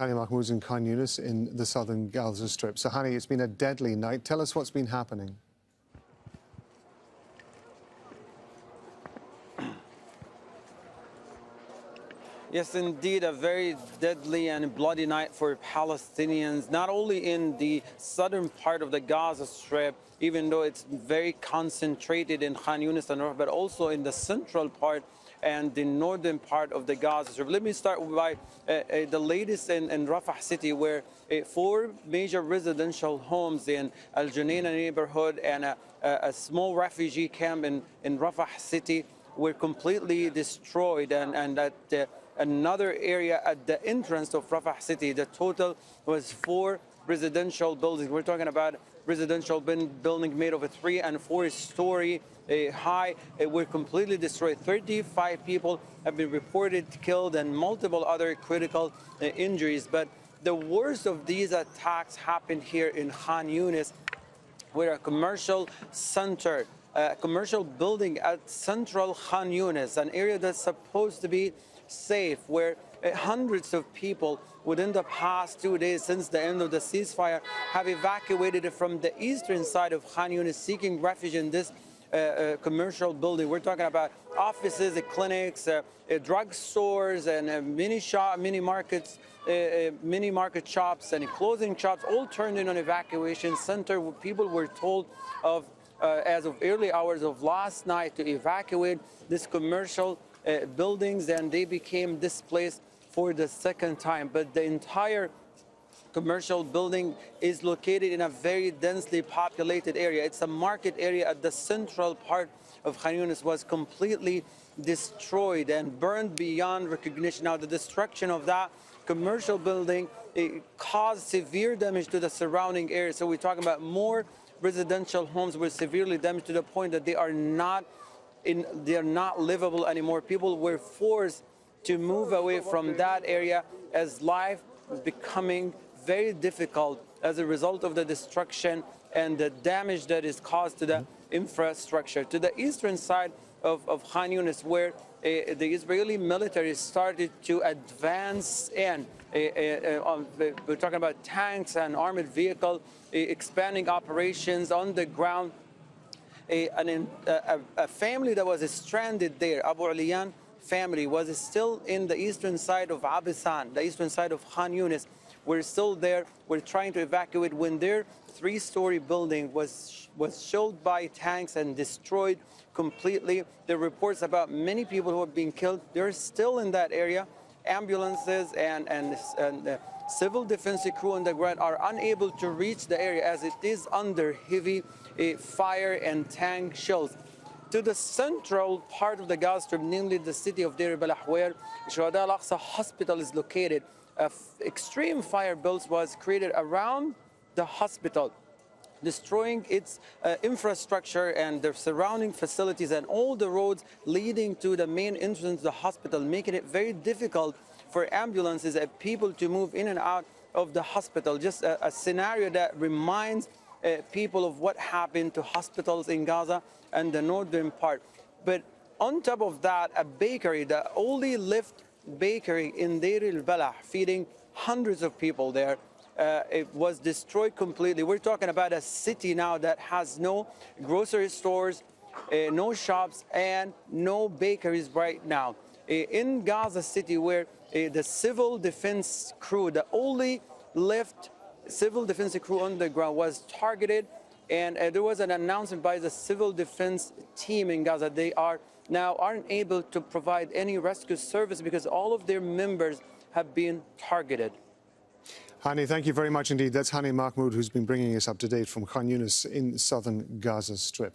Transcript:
Hani Mahmoud's in Khan Younis in the southern Gaza Strip. So, Hani, it's been a deadly night. Tell us what's been happening. Yes, indeed, a very deadly and bloody night for Palestinians, not only in the southern part of the Gaza Strip, even though it's very concentrated in Khan Younis and Rafah, but also in the central part and the northern part of the Gaza Strip. Let me start by the latest in Rafah city, where 4 major residential homes in al-Janina neighborhood and a small refugee camp in Rafah city were completely destroyed, and that another area at the entrance of Rafah city, the total was 4 residential buildings. We're talking about residential building made of a 3- and 4-story high. Were completely destroyed. 35 people have been reported killed and multiple other critical injuries. But the worst of these attacks happened here in Khan Younis, where a commercial center, a commercial building at central Khan Younis, an area that's supposed to be safe, where hundreds of people within the past 2 days since the end of the ceasefire have evacuated from the eastern side of Khan Younis, seeking refuge in this commercial building. We're talking about offices, clinics, drug stores, and mini market shops and clothing shops, all turned into an evacuation center. People were told of as of early hours of last night to evacuate this commercial buildings, and they became displaced for the second time. But the entire commercial building is located in a very densely populated area. It's a market area at the central part of Khan Younis, was completely destroyed and burned beyond recognition. Now, the destruction of that commercial building caused severe damage to the surrounding area. So we're talking about more residential homes were severely damaged to the point that they are not livable anymore. People were forced to move away from that area as life was becoming very difficult as a result of the destruction and the damage that is caused to the infrastructure. To the eastern side of Khan Younis, where the Israeli military started to advance in, we're talking about tanks and armored vehicle, expanding operations on the ground. A family that was stranded there, Abu Aliyan family, was still in the eastern side of Abisan, the eastern side of Khan Younis. We're still there. We're trying to evacuate when their 3-story building was shelled by tanks and destroyed completely. There are reports about many people who have been killed. They're still in that area. Ambulances and civil defense crew on the ground are unable to reach the area as it is under heavy fire and tank shells. To the central part of the Gaza Strip, namely the city of Deir al-Balah, where Shuhada al-Aqsa Hospital is located, extreme fire belts was created around the hospital, destroying its infrastructure and the surrounding facilities and all the roads leading to the main entrance to the hospital, making it very difficult for ambulances and people to move in and out of the hospital. Just a scenario that reminds people of what happened to hospitals in Gaza and the northern part. But on top of that, a bakery, the only left bakery in Deir al-Balah, feeding hundreds of people there, it was destroyed completely. We're talking about a city now that has no grocery stores, no shops, and no bakeries right now. In Gaza City, where the civil defense crew, the only left civil defense crew on the ground, was targeted, and there was an announcement by the civil defense team in Gaza. They aren't able to provide any rescue service because all of their members have been targeted. Hani, thank you very much indeed. That's Hani Mahmoud, who's been bringing us up to date from Khan Younis in southern Gaza Strip.